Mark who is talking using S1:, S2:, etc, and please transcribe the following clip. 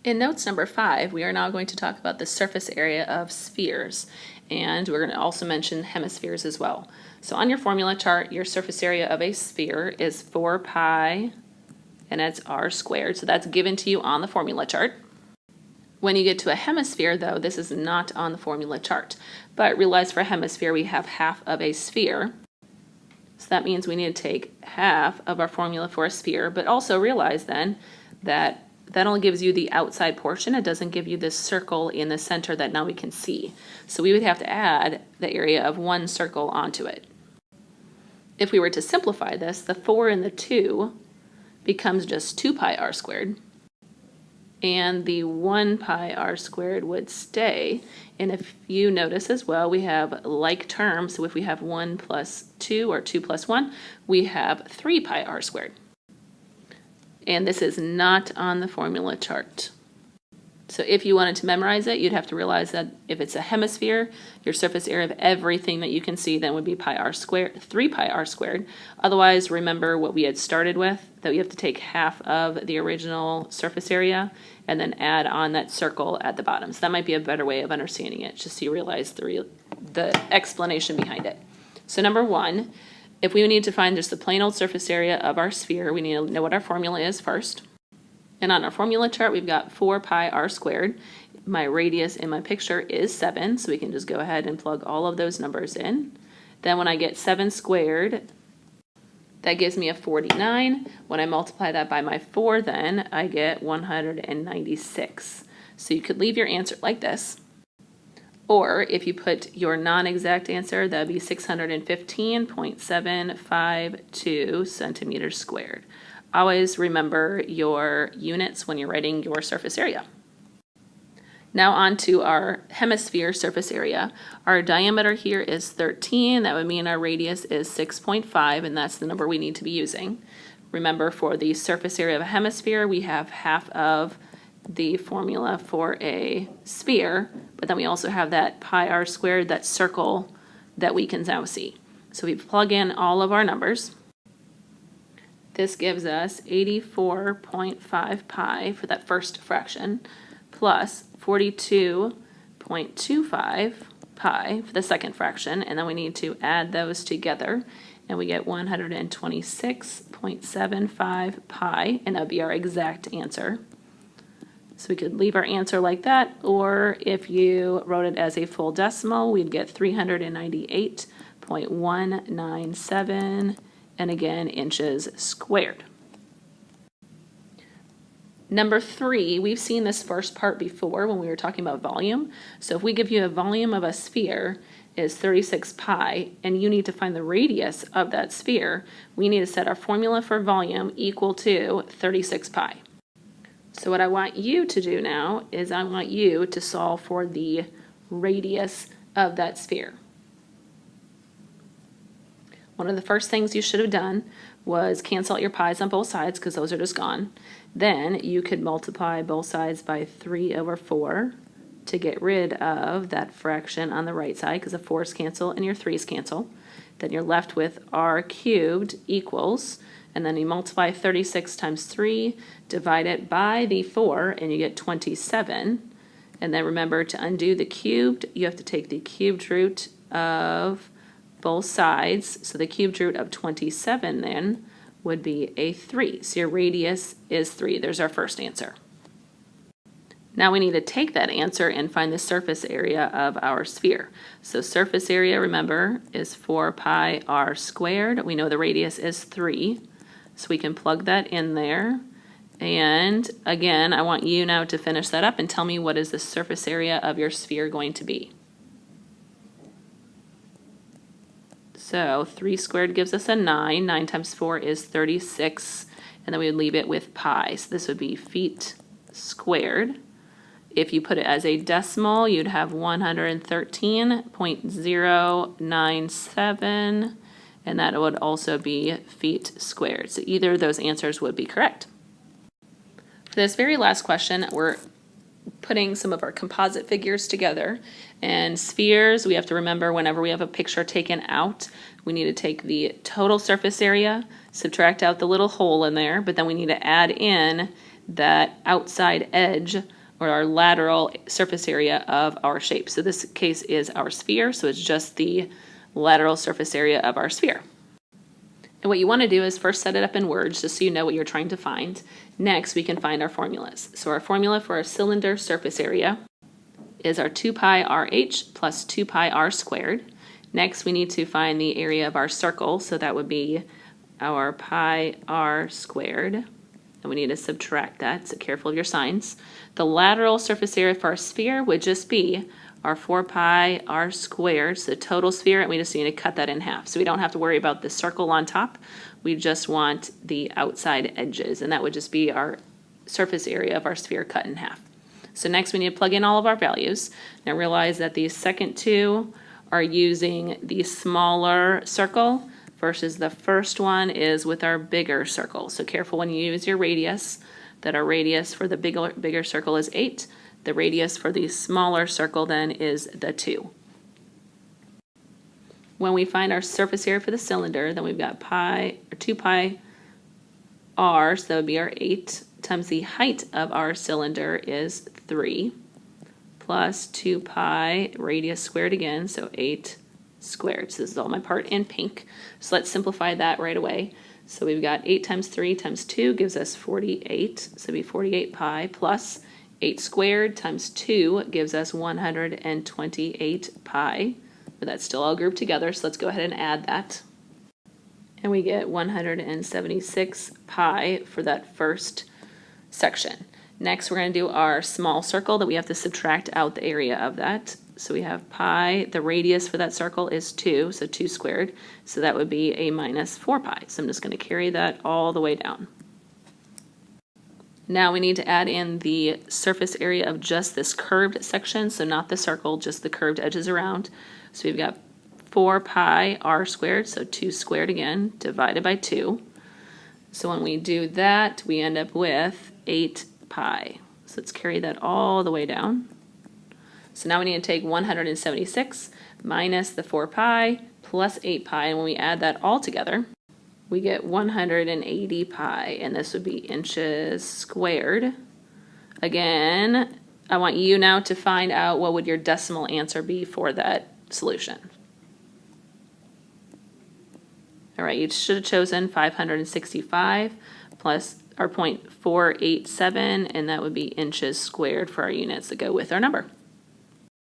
S1: In notes number 5, we are now going to talk about the surface area of spheres, and we're going to also mention hemispheres as well. So on your formula chart, your surface area of a sphere is 4 pi, and that's r squared, so that's given to you on the formula chart. When you get to a hemisphere, though, this is not on the formula chart, but realize for a hemisphere we have half of a sphere. So that means we need to take half of our formula for a sphere, but also realize then that that only gives you the outside portion. It doesn't give you this circle in the center that now we can see. So we would have to add the area of one circle onto it. If we were to simplify this, the 4 and the 2 becomes just 2 pi r squared. And the 1 pi r squared would stay. And if you notice as well, we have like terms. So if we have 1 plus 2 or 2 plus 1, we have 3 pi r squared. And this is not on the formula chart. So if you wanted to memorize it, you'd have to realize that if it's a hemisphere, your surface area of everything that you can see then would be pi r squared, 3 pi r squared. Otherwise, remember what we had started with, that we have to take half of the original surface area and then add on that circle at the bottom. So that might be a better way of understanding it, just so you realize the explanation behind it. So number 1, if we need to find just the plain old surface area of our sphere, we need to know what our formula is first. And on our formula chart, we've got 4 pi r squared. My radius in my picture is 7, so we can just go ahead and plug all of those numbers in. Then when I get 7 squared, that gives me a 49. When I multiply that by my 4, then I get 196. So you could leave your answer like this. Or if you put your non-exact answer, that would be 615.752 centimeters squared. Always remember your units when you're writing your surface area. Now on to our hemisphere surface area. Our diameter here is 13. That would mean our radius is 6.5, and that's the number we need to be using. Remember, for the surface area of a hemisphere, we have half of the formula for a sphere, but then we also have that pi r squared, that circle that we can now see. So we plug in all of our numbers. This gives us 84.5 pi for that first fraction, plus 42.25 pi for the second fraction, and then we need to add those together, and we get 126.75 pi, and that would be our exact answer. So we could leave our answer like that, or if you wrote it as a full decimal, we'd get 398.197, and again, inches squared. Number 3, we've seen this first part before when we were talking about volume. So if we give you a volume of a sphere is 36 pi, and you need to find the radius of that sphere, we need to set our formula for volume equal to 36 pi. So what I want you to do now is I want you to solve for the radius of that sphere. One of the first things you should have done was cancel out your pi's on both sides, because those are just gone. Then you could multiply both sides by 3/4 to get rid of that fraction on the right side, because the 4's cancel and your 3's cancel. Then you're left with r cubed equals, and then you multiply 36 times 3, divide it by the 4, and you get 27. And then remember, to undo the cubed, you have to take the cubed root of both sides. So the cubed root of 27 then would be a 3. So your radius is 3. There's our first answer. Now we need to take that answer and find the surface area of our sphere. So surface area, remember, is 4 pi r squared. We know the radius is 3, so we can plug that in there. And again, I want you now to finish that up and tell me, what is the surface area of your sphere going to be? So 3 squared gives us a 9. 9 times 4 is 36. And then we would leave it with pi. So this would be feet squared. If you put it as a decimal, you'd have 113.097. And that would also be feet squared. So either of those answers would be correct. For this very last question, we're putting some of our composite figures together. And spheres, we have to remember, whenever we have a picture taken out, we need to take the total surface area, subtract out the little hole in there, but then we need to add in that outside edge or our lateral surface area of our shape. So this case is our sphere, so it's just the lateral surface area of our sphere. And what you want to do is first set it up in words just so you know what you're trying to find. Next, we can find our formulas. So our formula for our cylinder surface area is our 2 pi RH plus 2 pi r squared. Next, we need to find the area of our circle, so that would be our pi r squared. And we need to subtract that, so careful of your signs. The lateral surface area for our sphere would just be our 4 pi r squared, so the total sphere, and we just need to cut that in half. So we don't have to worry about the circle on top. We just want the outside edges, and that would just be our surface area of our sphere cut in half. So next we need to plug in all of our values. Now realize that these second two are using the smaller circle versus the first one is with our bigger circle. So careful when you use your radius, that our radius for the bigger circle is 8. The radius for the smaller circle then is the 2. When we find our surface area for the cylinder, then we've got 2 pi r, so that would be our 8, times the height of our cylinder is 3, plus 2 pi radius squared again, so 8 squared. So this is all my part in pink. So let's simplify that right away. So we've got 8 times 3 times 2 gives us 48, so it'd be 48 pi plus 8 squared times 2 gives us 128 pi. But that's still all grouped together, so let's go ahead and add that. And we get 176 pi for that first section. Next, we're going to do our small circle that we have to subtract out the area of that. So we have pi, the radius for that circle is 2, so 2 squared. So that would be a minus 4 pi. So I'm just going to carry that all the way down. Now we need to add in the surface area of just this curved section, so not the circle, just the curved edges around. So we've got 4 pi r squared, so 2 squared again, divided by 2. So when we do that, we end up with 8 pi. So let's carry that all the way down. So now we need to take 176 minus the 4 pi plus 8 pi, and when we add that all together, we get 180 pi, and this would be inches squared. Again, I want you now to find out what would your decimal answer be for that solution. All right, you should have chosen 565 plus our 0.487, and that would be inches squared for our units that go with our number.